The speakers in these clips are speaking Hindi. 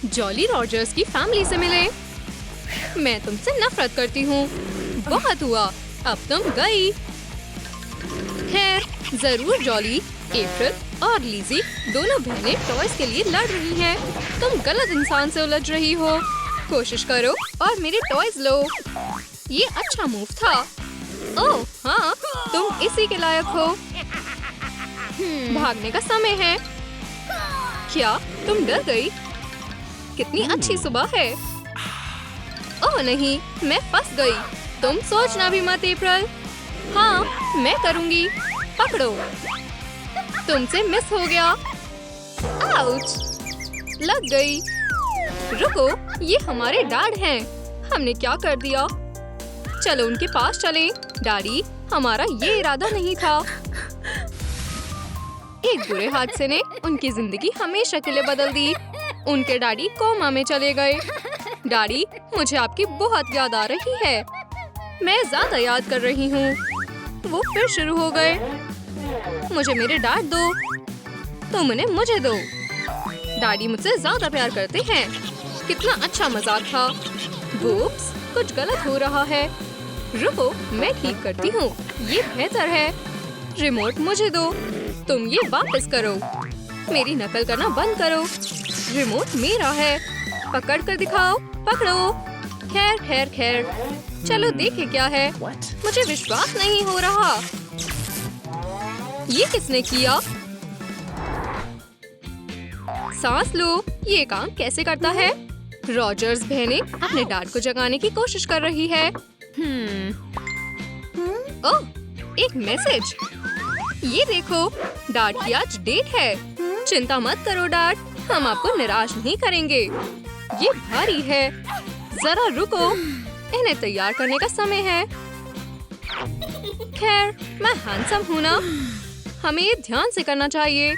जॉली रॉजर्स की फैमिली से मिले। मैं तुमसे नफरत करती हूँ। बहुत हुआ, अब तुम गई। खैर, जरूर जॉली, एप्रिल और लिज़ी दोनों बहनें टॉयज के लिए लड़ रही हैं। तुम गलत इंसान से उलझ रही हो। कोशिश करो और मेरे टॉयज लो। ये अच्छा मूव था। ओह हाँ, तुम इसी के लायक हो। भागने का समय है। क्या तुम डर गई? कितनी अच्छी सुबह है। ओह नहीं, मैं फंस गई। तुम सोचना भी मत एप्रिल। हाँ, मैं करूँगी। पकड़ो। तुमसे मिस हो गया। आउच! लग गई। रुको, ये हमारे डैड हैं। हमने क्या कर दिया? चलो उनके पास चलें। डैडी, हमारा ये इरादा नहीं था। एक बुरे हादसे ने उनकी जिंदगी हमेशा के लिए बदल दी। उनके डैडी कोमा में चले गए। डैडी, मुझे आपकी बहुत याद आ रही है। मैं ज्यादा याद कर रही हूँ। वो फिर शुरू हो गए। मुझे मेरे डैड दो। तुम उन्हें मुझे दो। डैडी मुझसे ज्यादा प्यार करते हैं। कितना अच्छा मजाक था। वूप्स, कुछ गलत हो रहा है। रुको, मैं ठीक करती हूँ। ये बेहतर है। रिमोट मुझे दो। तुम ये वापस करो। मेरी नकल करना बंद करो। रिमोट मेरा है। पकड़ कर दिखाओ। पकड़ो। खैर खैर खैर, चलो देखें क्या है। मुझे विश्वास नहीं हो रहा। ये किसने किया? सांस लो। ये काम कैसे करता है? रॉजर्स बहनें अपने डैड को जगाने की कोशिश कर रही है। ओह, एक मैसेज। ये देखो, डैड की आज डेट है। चिंता मत करो डैड, हम आपको निराश नहीं करेंगे। ये भारी है। जरा रुको, इन्हें तैयार करने का समय है। खैर, मैं हैंडसम हूँ ना, हमें ये ध्यान से करना चाहिए।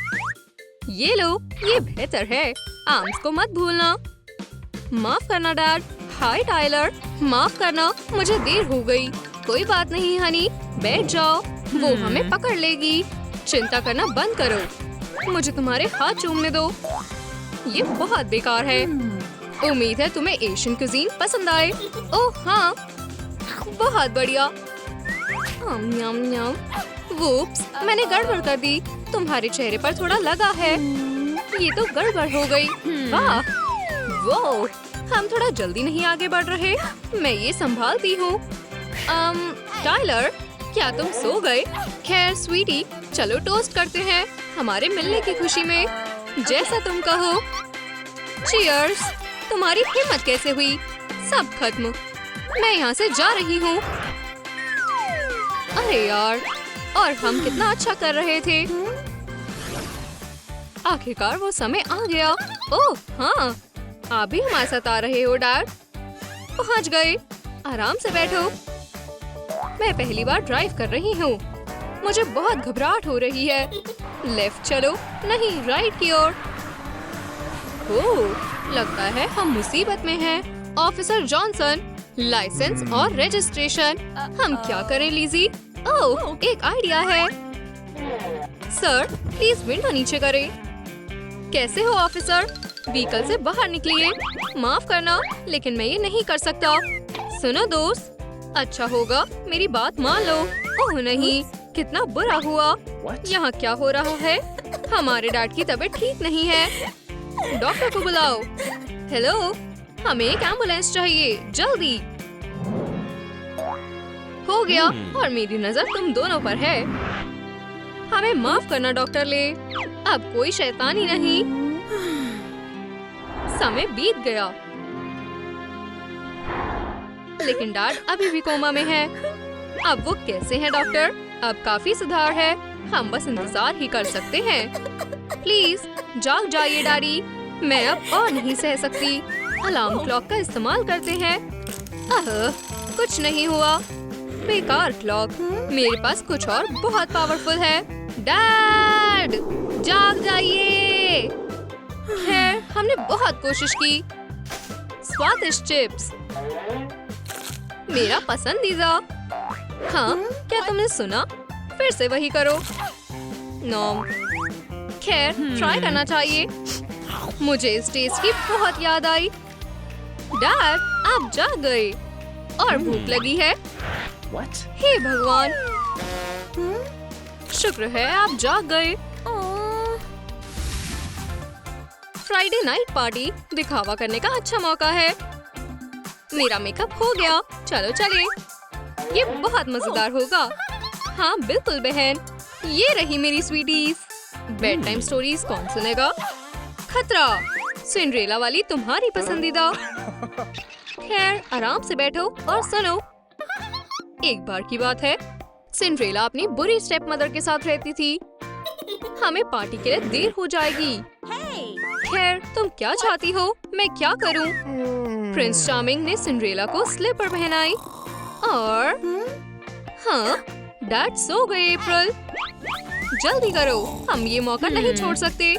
ये लो, ये बेहतर है। आर्म्स को मत भूलना। माफ करना डैड। हाय टाइलर, माफ करना, मुझे देर हो गई। कोई बात नहीं हनी, बैठ जाओ। वो हमें पकड़ लेगी। चिंता करना बंद करो। मुझे तुम्हारे हाथ चूमने दो। ये बहुत बेकार है। उम्मीद है तुम्हें एशियन कुजीन पसंद आए। ओह हाँ, बहुत बढ़िया। न्याम न्याम। वूप्स, मैंने गड़बड़ कर दी। तुम्हारे चेहरे पर थोड़ा लगा है। ये तो गड़बड़ हो गई। वाह, वो, हम थोड़ा जल्दी नहीं आगे बढ़ रहे। मैं ये संभालती हूँ। टाइलर, क्या तुम सो गए? खैर स्वीटी, चलो टोस्ट करते हैं हमारे मिलने की खुशी में। जैसा तुम कहो। चीयर्स। तुम्हारी हिम्मत कैसे हुई? सब खत्म। मैं यहाँ से जा रही हूँ। अरे यार, और हम कितना अच्छा कर रहे थे। आखिरकार वो समय आ गया। ओह हाँ, आप भी हमारे साथ आ रहे हो डैड। पहुँच गए। आराम से बैठो। मैं पहली बार ड्राइव कर रही हूँ। मुझे बहुत घबराहट हो रही है। लेफ्ट चलो, नहीं राइट की ओर। ओह, लगता है हम मुसीबत में हैं। ऑफिसर जॉनसन, लाइसेंस और रजिस्ट्रेशन। हम क्या करें लिज़ी? ओह, एक आइडिया है। सर, प्लीज विंडो नीचे करें। कैसे हो ऑफिसर? व्हीकल से बाहर निकलिए। माफ करना, लेकिन मैं ये नहीं कर सकता। सुनो दोस्त, अच्छा होगा मेरी बात मान लो। ओह नहीं, कितना बुरा हुआ। यहाँ क्या हो रहा है? हमारे डैड की तबीयत ठीक नहीं है। डॉक्टर को बुलाओ। हेलो, हमें एक एम्बुलेंस चाहिए, जल्दी। हो गया, और मेरी नजर तुम दोनों पर है। हमें माफ करना डॉक्टर ले, अब कोई शैतानी नहीं। समय बीत गया, लेकिन डैड अभी भी कोमा में है। अब वो कैसे हैं डॉक्टर? अब काफी सुधार है। हम बस इंतजार ही कर सकते हैं। प्लीज जाग जाइए डैडी, मैं अब और नहीं सह सकती। अलार्म क्लॉक का इस्तेमाल करते हैं। कुछ नहीं हुआ। बेकार क्लॉक। मेरे पास कुछ और बहुत पावरफुल है। डैड, जाग जाइए। खैर, हमने बहुत कोशिश की। स्वादिष्ट चिप्स, मेरा पसंदीदा। हाँ, क्या तुमने सुना? फिर से वही करो। नो, खैर ट्राई करना चाहिए। मुझे इस टेस्ट की बहुत याद आई। डैड, आप जाग गए और भूख लगी है। हे भगवान, शुक्र है आप जाग गए। फ्राइडे नाइट पार्टी दिखावा करने का अच्छा मौका है। मेरा मेकअप हो गया, चलो चले। ये बहुत मजेदार होगा। हाँ बिल्कुल बहन, ये रही मेरी स्वीटीज। बेड टाइम स्टोरीज कौन सुनेगा? खतरा, सिंड्रेला वाली तुम्हारी पसंदीदा। खैर आराम से बैठो और सुनो। एक बार की बात है, सिंड्रेला अपनी बुरी स्टेप मदर के साथ रहती थी। हमें पार्टी के लिए देर हो जाएगी। खैर तुम क्या चाहती हो, मैं क्या करूं? प्रिंस चार्मिंग ने सिंड्रेला को स्लीपर पहनाई और हाँ, डैड सो गए। अप्रैल, जल्दी करो, हम ये मौका नहीं छोड़ सकते।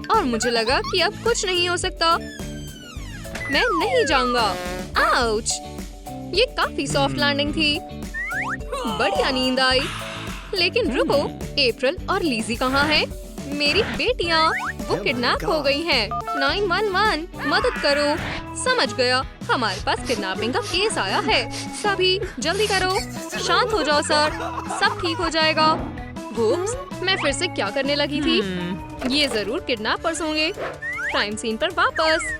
और मुझे लगा कि अब कुछ नहीं हो सकता। मैं नहीं जाऊंगा। आउच! ये काफी सॉफ्ट लैंडिंग थी। बढ़िया नींद आई। लेकिन रुको, अप्रैल और लीजी कहाँ हैं? मेरी बेटियाँ, वो किडनैप हो गई हैं। 911, मदद करो। समझ गया, हमारे पास किडनैपिंग का केस आया है। सभी जल्दी करो। शांत हो जाओ सर, सब ठीक हो जाएगा। वुप्स, मैं फिर से क्या करने लगी थी? ये जरूर किडनैपर्स होंगे। क्राइम सीन पर वापस।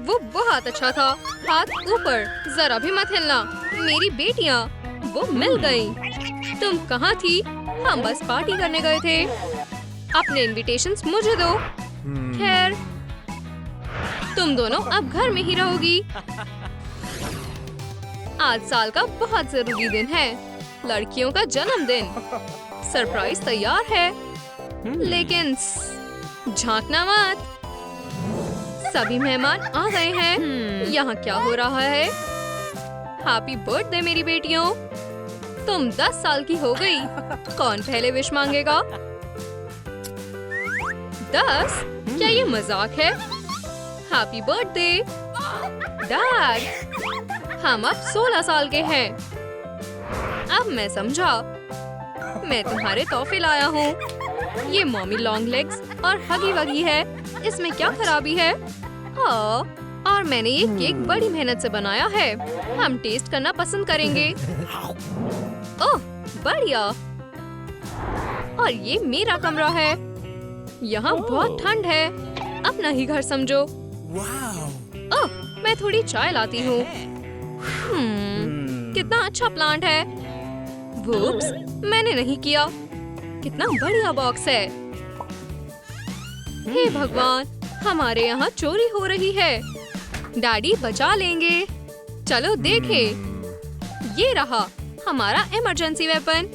वो बहुत अच्छा था। हाथ ऊपर, जरा भी मत हिलना। मेरी बेटियाँ, वो मिल गयी। तुम कहाँ थी? हम बस पार्टी करने गए थे। अपने इनविटेशंस मुझे दो। खैर, तुम दोनों अब घर में ही रहोगी। आज साल का बहुत जरूरी दिन है, लड़कियों का जन्मदिन। सरप्राइज तैयार है, लेकिन झांकना मत। सभी मेहमान आ गए हैं। यहाँ क्या हो रहा है? हैप्पी बर्थडे मेरी बेटियों। तुम 10 साल की हो गई। कौन पहले विश मांगेगा? 10? क्या ये मजाक है? Happy birthday dad. हम अब 16 साल के हैं। अब मैं समझा। मैं तुम्हारे तोहफे लाया हूँ। ये मॉमी लॉन्ग लेग्स और हगी वगी है। इसमें क्या खराबी है? और मैंने ये केक बड़ी मेहनत से बनाया है। हम टेस्ट करना पसंद करेंगे। ओह बढ़िया। और ये मेरा कमरा है। यहाँ बहुत ठंड है। अपना ही घर समझो। ओह, मैं थोड़ी चाय लाती हूँ। कितना अच्छा प्लांट है। वुप्स, मैंने नहीं किया। कितना बढ़िया बॉक्स है। हे भगवान, हमारे यहाँ चोरी हो रही है। डैडी बचा लेंगे। चलो देखें। ये रहा हमारा इमरजेंसी वेपन।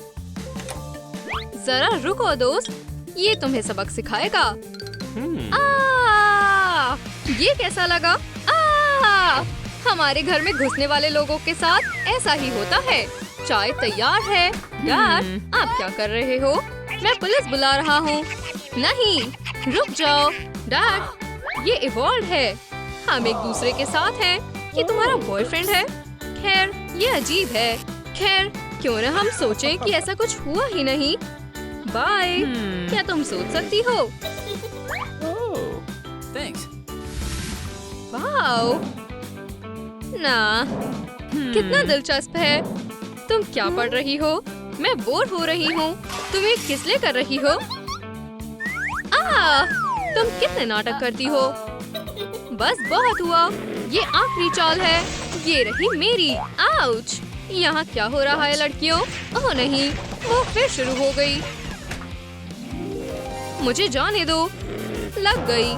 जरा रुको दोस्त, ये तुम्हें सबक सिखाएगा। ये कैसा लगा? हमारे घर में घुसने वाले लोगों के साथ ऐसा ही होता है। चाय तैयार है। डैड, आप क्या कर रहे हो? मैं पुलिस बुला रहा हूँ। नहीं, रुक जाओ। डैड, ये इवॉल्व है। हम एक दूसरे के साथ हैं। ये तुम्हारा बॉयफ्रेंड है? खैर, ये अजीब है। खैर, क्यों न हम सोचें कि ऐसा कुछ हुआ ही नहीं। बाय। क्या तुम सोच सकती हो? वाओ, ना, कितना दिलचस्प है। तुम क्या पढ़ रही हो? मैं बोर हो रही हूँ। तुम ये किस लिए कर रही हो? तुम कितने नाटक करती हो? बस बहुत हुआ। ये आखिरी चाल है। ये रही मेरी। आउच! यहाँ क्या हो रहा है लड़कियों? ओह नहीं, वो फिर शुरू हो गई। मुझे जाने दो। लग गई।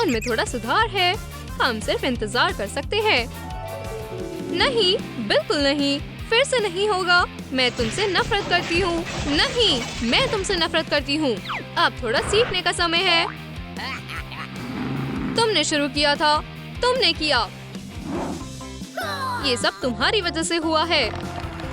उनमें थोड़ा सुधार है। हम सिर्फ इंतजार कर सकते हैं। नहीं, बिल्कुल नहीं। फिर से नहीं होगा। मैं तुमसे नफरत करती हूँ। नहीं, मैं तुमसे नफरत करती हूँ। अब थोड़ा सीखने का समय है। तुमने शुरू किया था। तुमने किया। ये सब तुम्हारी वजह से हुआ है।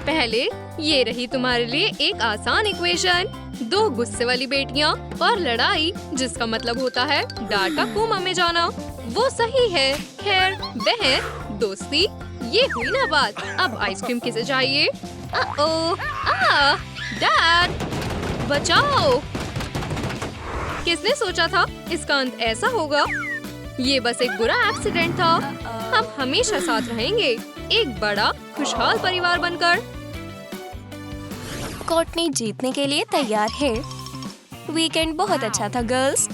पहले ये रही तुम्हारे लिए एक आसान इक्वेशन। 2 गुस्से वाली बेटियाँ और लड़ाई, जिसका मतलब होता है डार्क का कोमा में जाना। वो सही है। खैर बहन, दोस्ती, ये हुई ना बात। अब आइसक्रीम किसे चाहिए? डैड, बचाओ। किसने सोचा था इसका अंत ऐसा होगा? ये बस एक बुरा एक्सीडेंट था। हम हमेशा साथ रहेंगे, एक बड़ा खुशहाल परिवार बनकर। कोर्टनी जीतने के लिए तैयार है। वीकेंड बहुत अच्छा था गर्ल्स।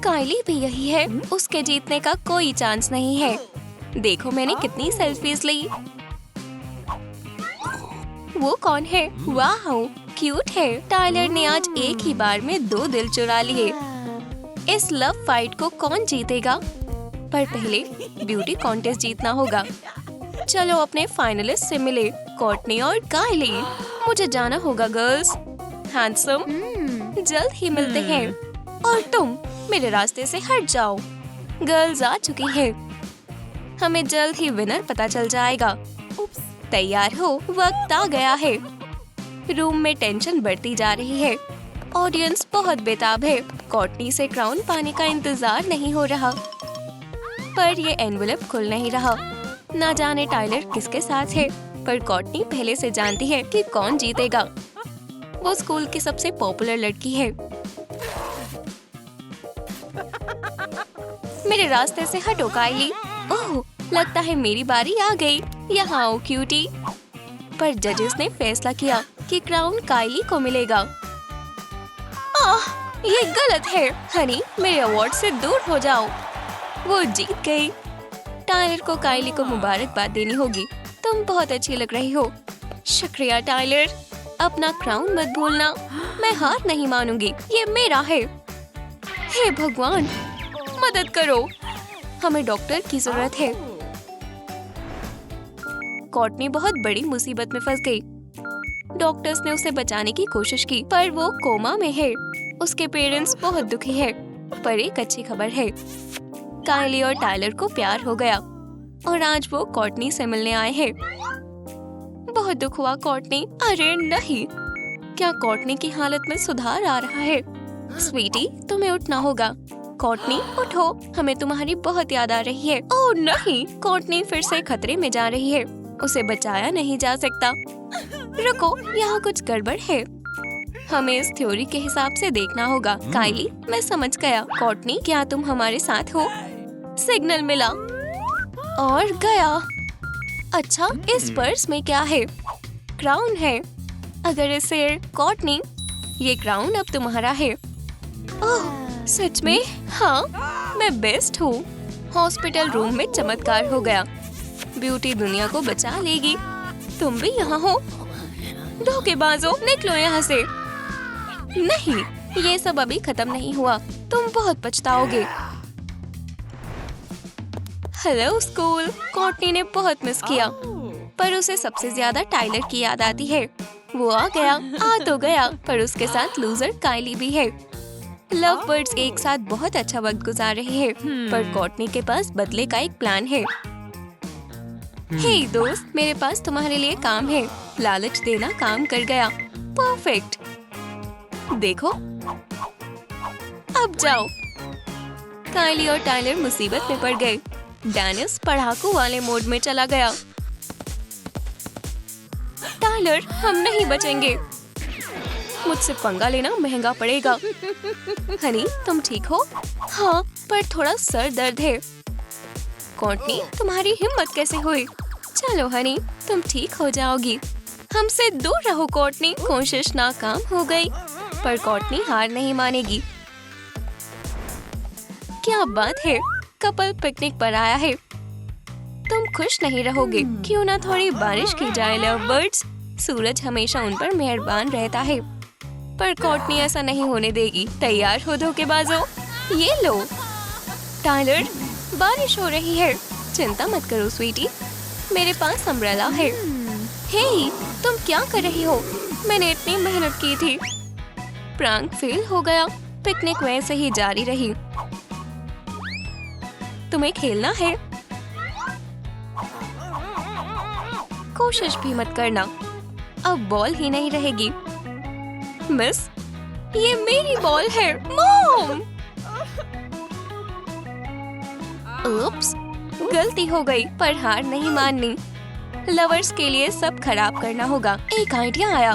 काइली भी यही है, उसके जीतने का कोई चांस नहीं है। देखो मैंने कितनी सेल्फीज ली। वो कौन है? वाह क्यूट है। टायलर ने आज एक ही बार में 2 दिल चुरा लिए। इस लव फाइट को कौन जीतेगा? पर पहले ब्यूटी कॉन्टेस्ट जीतना होगा। चलो अपने फाइनलिस्ट से मिले, कोर्टनी और काइली। मुझे जाना होगा गर्ल्स। हैंडसम, जल्द ही मिलते हैं। और तुम मेरे रास्ते से हट जाओ। गर्ल्स आ चुकी है, हमें जल्द ही विनर पता चल जाएगा। तैयार हो, वक्त आ गया है। रूम में टेंशन बढ़ती जा रही है। ऑडियंस बहुत बेताब है। कोर्टनी से क्राउन पाने का इंतजार नहीं हो रहा, पर ये एनवेलप खुल नहीं रहा। ना जाने टायलर किसके साथ है, पर कोर्टनी पहले से जानती है कि कौन जीतेगा। वो स्कूल की सबसे पॉपुलर लड़की है। मेरे रास्ते से हटो काइली। ओह, लगता है मेरी बारी आ गई। यहाँ आओ क्यूटी। पर जजेस ने फैसला किया कि क्राउन काइली को मिलेगा। ये गलत है। हनी, मेरे अवार्ड से दूर हो जाओ। वो जीत गई। टायलर को काइली को मुबारकबाद देनी होगी। तुम बहुत अच्छी लग रही हो। शुक्रिया टायलर। अपना क्राउन मत भूलना। मैं हार नहीं मानूंगी, ये मेरा है। हे भगवान, मदद करो, हमें डॉक्टर की जरूरत है। कोर्टनी बहुत बड़ी मुसीबत में फंस गई। डॉक्टर्स ने उसे बचाने की कोशिश की, पर वो कोमा में है। उसके पेरेंट्स बहुत दुखी है, पर एक अच्छी खबर है। काइली और टायलर को प्यार हो गया और आज वो कोर्टनी से मिलने आए हैं। बहुत दुख हुआ कोर्टनी। अरे नहीं, क्या कोर्टनी की हालत में सुधार आ रहा है? स्वीटी, तुम्हें उठना होगा। कोर्टनी उठो, हमें तुम्हारी बहुत याद आ रही है। ओह नहीं, कोर्टनी फिर से खतरे में जा रही है। उसे बचाया नहीं जा सकता। रुको, यहाँ कुछ गड़बड़ है। हमें इस थ्योरी के हिसाब से देखना होगा। काइली, मैं समझ गया। कोर्टनी, क्या तुम हमारे साथ हो? सिग्नल मिला और गया। अच्छा, इस पर्स में क्या है? क्राउन है। अगर इसे कोर्टनी, ये क्राउन अब तुम्हारा है। ओह, सच में? हाँ, मैं बेस्ट हूँ। हॉस्पिटल रूम में चमत्कार हो गया। ब्यूटी दुनिया को बचा लेगी। तुम भी यहाँ हो? धोखेबाजों, निकलो यहाँ से। नहीं, ये सब अभी खत्म नहीं हुआ। तुम बहुत पछताओगे। Hello school. कोर्टनी ने बहुत मिस किया, पर उसे सबसे ज्यादा टायलर की याद आती है। वो आ गया, आ तो गया, पर उसके साथ लूजर काइली भी है। लव बर्ड्स एक साथ बहुत अच्छा वक्त गुजार रहे हैं, पर कोर्टनी के पास बदले का एक प्लान है। हे दोस्त, मेरे पास तुम्हारे लिए काम है। लालच देना काम कर गया। परफेक्ट। देखो, अब जाओ। काइली और टायलर मुसीबत में पड़ गए। डेनिस पढ़ाकू वाले मोड में चला गया। टायलर, हम नहीं बचेंगे। मुझसे पंगा लेना महंगा पड़ेगा। हनी, तुम ठीक हो? हाँ, पर थोड़ा सर दर्द है। कोर्टनी, तुम्हारी हिम्मत कैसे हुई? चलो हनी, तुम ठीक हो जाओगी। हमसे दूर रहो कोर्टनी। कोशिश नाकाम हो गई, पर कोर्टनी हार नहीं मानेगी। क्या बात है, कपल पिकनिक पर आया है। तुम खुश नहीं रहोगे? क्यों ना थोड़ी बारिश की जाए लव बर्ड्स। सूरज हमेशा उन पर मेहरबान रहता है, पर कोर्टनी ऐसा नहीं होने देगी। तैयार हो धोखेबाजों? ये लो। टायलर, बारिश हो रही है। चिंता मत करो स्वीटी, मेरे पास अम्ब्रेला है। हे, तुम क्या कर रही हो? मैंने इतनी मेहनत की थी। प्रैंक फेल हो गया। पिकनिक वैसे ही जारी रही। तुम्हें खेलना है? कोशिश भी मत करना, अब बॉल ही नहीं रहेगी। मिस, ये मेरी बॉल है। मॉम! उप्स, गलती हो गई, पर हार नहीं माननी। लवर्स के लिए सब खराब करना होगा। एक आइडिया आया।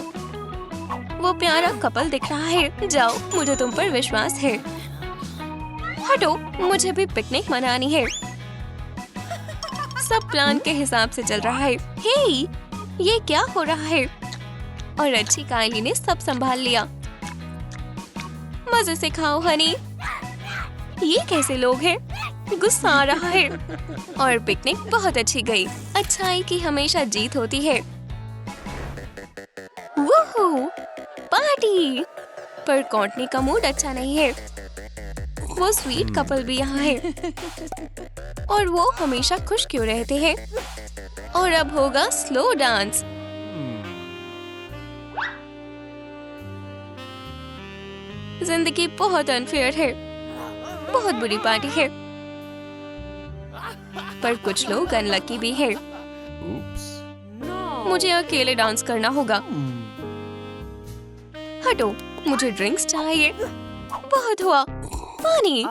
वो प्यारा कपल दिख रहा है। जाओ, मुझे तुम पर विश्वास है। हटो, मुझे भी पिकनिक मनानी है। सब प्लान के हिसाब से चल रहा है। हे, ये क्या हो रहा है? और अच्छी कायली ने सब संभाल लिया। मजे से खाओ हनी। ये कैसे लोग हैं? गुस्सा आ रहा है। और पिकनिक बहुत अच्छी गई। अच्छाई की हमेशा जीत होती है। वूहू, पार्टी! पर कॉर्टनी का मूड अच्छा नहीं है। वो स्वीट कपल भी यहाँ है और वो हमेशा खुश क्यों रहते हैं? और अब होगा स्लो डांस। जिंदगी बहुत अनफेयर है। बहुत बुरी पार्टी है। पर कुछ लोग अनलकी भी हैं। मुझे अकेले डांस करना होगा। हटो, मुझे ड्रिंक्स चाहिए। बहुत हुआ। पानी।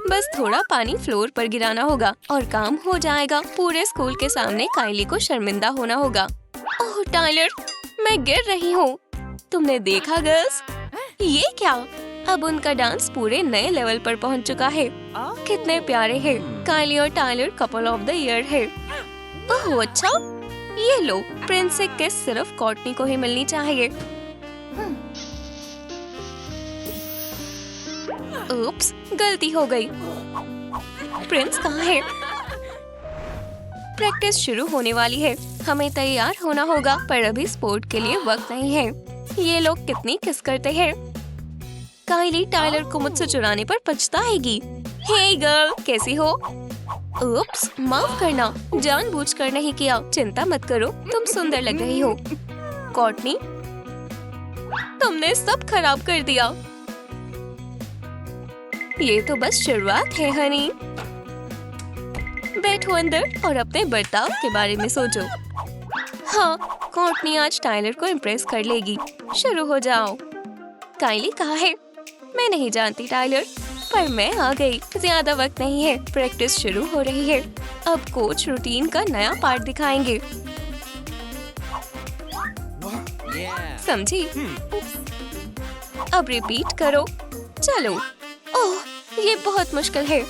बस थोड़ा पानी फ्लोर पर गिराना होगा और काम हो जाएगा। पूरे स्कूल के सामने कायली को शर्मिंदा होना होगा। ओह टाइलर, मैं गिर रही हूँ। तुमने देखा गर्ल्स? ये क्या? अब उनका डांस पूरे नए लेवल पर पहुँच चुका है। कितने प्यारे हैं। कायली और Tyler couple of the year है। ओह अच्छा, ये लो, प्रिंस से किस सिर्फ कॉर्टनी को ही मिलनी चाहिए। उप्स, गलती हो गई। प्रिंस कहाँ है? प्रैक्टिस शुरू होने वाली है। हमें तैयार होना होगा, पर अभी स्पोर्ट के लिए वक्त नहीं है। ये लोग कितनी किस करते हैं। कायली टाइलर को मुझसे चुराने पर पछताएगी। हे गर्ल, कैसी हो? उप्स, माफ करना, जानबूझकर नहीं किया। चिंता मत करो, तुम सुंदर लग रही हो। कॉर्टनी, तुमने सब खराब कर दिया। ये तो बस शुरुआत है हनी। बैठो अंदर और अपने बर्ताव के बारे में सोचो। हाँ, कॉर्टनी आज टाइलर को इम्प्रेस कर लेगी। शुरू हो जाओ। कायली कहाँ है? मैं नहीं जानती टाइलर, पर मैं आ गई। ज्यादा वक्त नहीं है, प्रैक्टिस शुरू हो रही है। अब कोच रूटीन का नया पार्ट दिखाएंगे। समझी? अब रिपीट करो। चलो। ओह, ये बहुत मुश्किल है,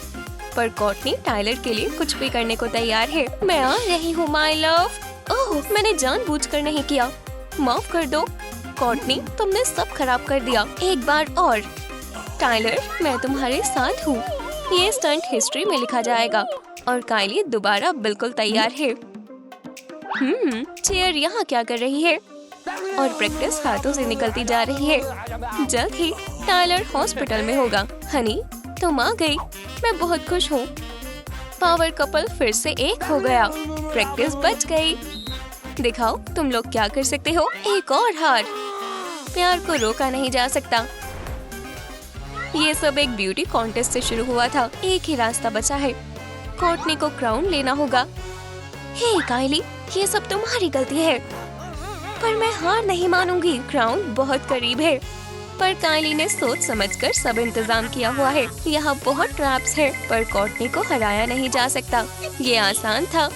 पर कॉर्टनी टाइलर के लिए कुछ भी करने को तैयार है। मैं आ रही हूँ माय लव। ओह, मैंने जानबूझकर नहीं किया। माफ कर दो कॉर्टनी, तुमने सब खराब कर दिया। एक बार और। टाइलर, मैं तुम्हारे साथ हूँ। ये स्टंट हिस्ट्री में लिखा जाएगा। और कायली दोबारा बिल्कुल तैयार है। चेयर यहाँ क्या कर रही है? और प्रैक्टिस हाथों से निकलती जा रही है। जल्द ही टाइलर हॉस्पिटल में होगा। हनी, तुम आ गई। मैं बहुत खुश हूँ। पावर कपल फिर से एक हो गया। प्रैक्टिस बच गई। दिखाओ तुम लोग क्या कर सकते हो। एक और हार। प्यार को रोका नहीं जा सकता। ये सब एक ब्यूटी कॉन्टेस्ट से शुरू हुआ था। एक ही रास्ता बचा है। कॉर्टनी को क्राउन लेना होगा। हे कायली, ये सब तुम्हारी गलती है। पर मैं हार नहीं मानूंगी। क्राउन बहुत करीब है। पर कायली ने सोच समझकर सब इंतजाम किया हुआ है। यहाँ बहुत ट्रैप्स है, पर कॉर्टनी को हराया नहीं जा सकता। ये आसान था।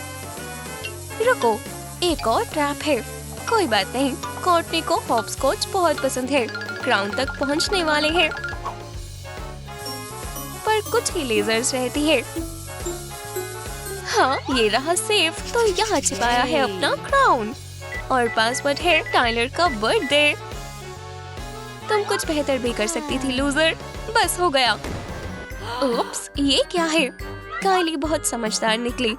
रुको, एक और ट्रैप है। कोई बात नहीं, कॉर्टनी को हॉपस्कॉच बहुत पसंद है। क्राउन तक पहुँचने वाले हैं, पर कुछ ही लेजर्स रहती है। हाँ, ये रहा सेफ। तो यहाँ छिपाया है अपना क्राउन और पासवर्ड है टाइलर का बर्थडे। तुम कुछ बेहतर भी कर सकती थी लूजर। बस हो गया। उप्स, ये क्या है? कायली बहुत समझदार निकली।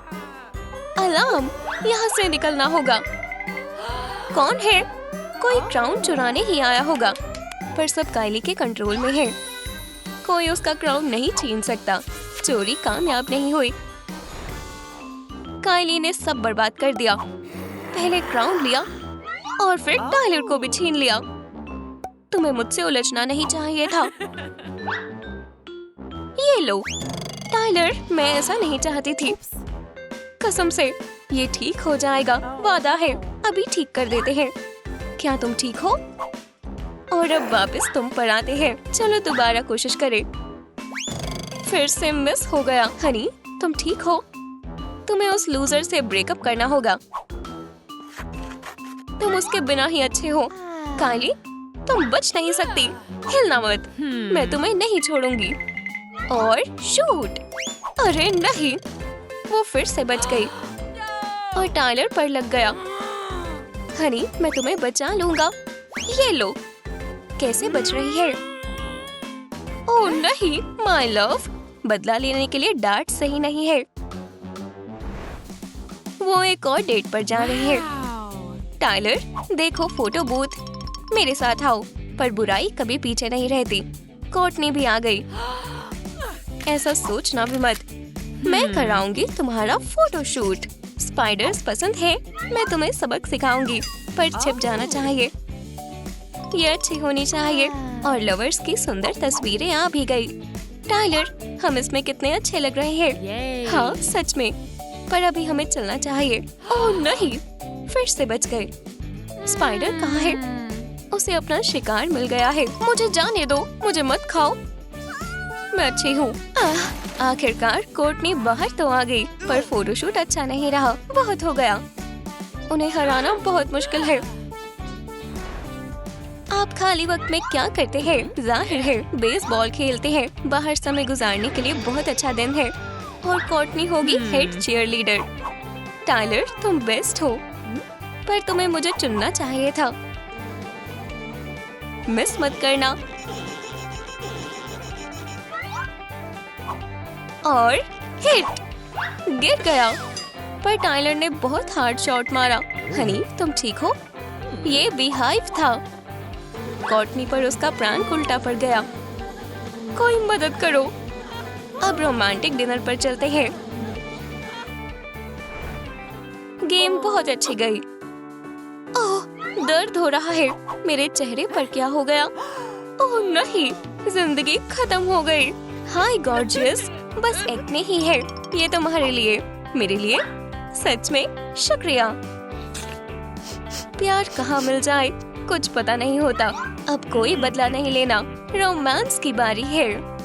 अलार्म, यहाँ से निकलना होगा। कौन है? कोई क्राउन चुराने ही आया होगा, पर सब कायली के कंट्रोल में है। कोई उसका क्राउन नहीं छीन सकता। चोरी कामयाब नहीं हुई। कायली ने सब बर्बाद कर दिया। पहले क्राउन लिया और फिर टाइलर को भी छीन लिया। तुम्हें मुझसे उलझना नहीं चाहिए था। ये लो टाइलर, मैं ऐसा नहीं चाहती थी। कसम से, ये ठीक हो जाएगा, वादा है। अभी ठीक कर देते हैं। क्या तुम ठीक हो? और अब वापस तुम पर आते हैं। चलो दोबारा कोशिश करें। फिर से मिस हो गया। हनी, तुम ठीक हो? तुम्हें उस लूजर से ब्रेकअप करना होगा। तुम उसके बिना ही अच्छे हो। कायली, तुम बच नहीं सकती, हिलना मत, मैं तुम्हें नहीं छोड़ूंगी। और शूट। अरे नहीं, वो फिर से बच गई और टायलर पर लग गया। हनी, मैं तुम्हें बचा लूंगा, ये लो। कैसे बच रही है? ओह नहीं, माय लव, बदला लेने के लिए डांट सही नहीं है। वो एक और डेट पर जा रही है। टायलर, देखो फोटो बूथ, मेरे साथ आओ। पर बुराई कभी पीछे नहीं रहती। कोर्टनी भी आ गई। ऐसा सोचना भी मत, मैं कराऊंगी तुम्हारा फोटोशूट। स्पाइडर्स पसंद है, मैं तुम्हें सबक सिखाऊंगी, पर छिप जाना चाहिए। ये अच्छी होनी चाहिए। और लवर्स की सुंदर तस्वीरें आ भी गई। टायलर, हम इसमें कितने अच्छे लग रहे हैं। हाँ सच में, पर अभी हमें चलना चाहिए। ओह नहीं, फिर से बच गए। स्पाइडर कहाँ है? उसे अपना शिकार मिल गया है। मुझे जाने दो, मुझे मत खाओ, मैं अच्छी हूँ। आखिरकार कोर्टनी बाहर तो आ गई, पर फोटोशूट अच्छा नहीं रहा। बहुत हो गया, उन्हें हराना बहुत मुश्किल है। आप खाली वक्त में क्या करते हैं? जाहिर है बेसबॉल खेलते हैं। बाहर समय गुजारने के लिए बहुत अच्छा दिन है। और कोर्टनी होगी हेड चीयरलीडर। टायलर, तुम बेस्ट हो, पर तुम्हें मुझे चुनना चाहिए था। मिस मत करना। और हिट, गिर गया, पर टायलर ने बहुत हार्ड शॉट मारा। हनी, तुम ठीक हो? ये बीहाइव था। कोर्टनी पर उसका प्रैंक उल्टा पड़ गया। कोई मदद करो। अब रोमांटिक डिनर पर चलते हैं। गेम बहुत अच्छी गई। ओह, दर्द हो रहा है। मेरे चेहरे पर क्या हो गया? ओह नहीं, जिंदगी खत्म हो गई। हाय गॉर्जियस, बस एक्ने ही है। ये तुम्हारे लिए, मेरे लिए। सच में शुक्रिया। प्यार कहाँ मिल जाए, कुछ पता नहीं होता। अब कोई बदला नहीं लेना, रोमांस की बारी है।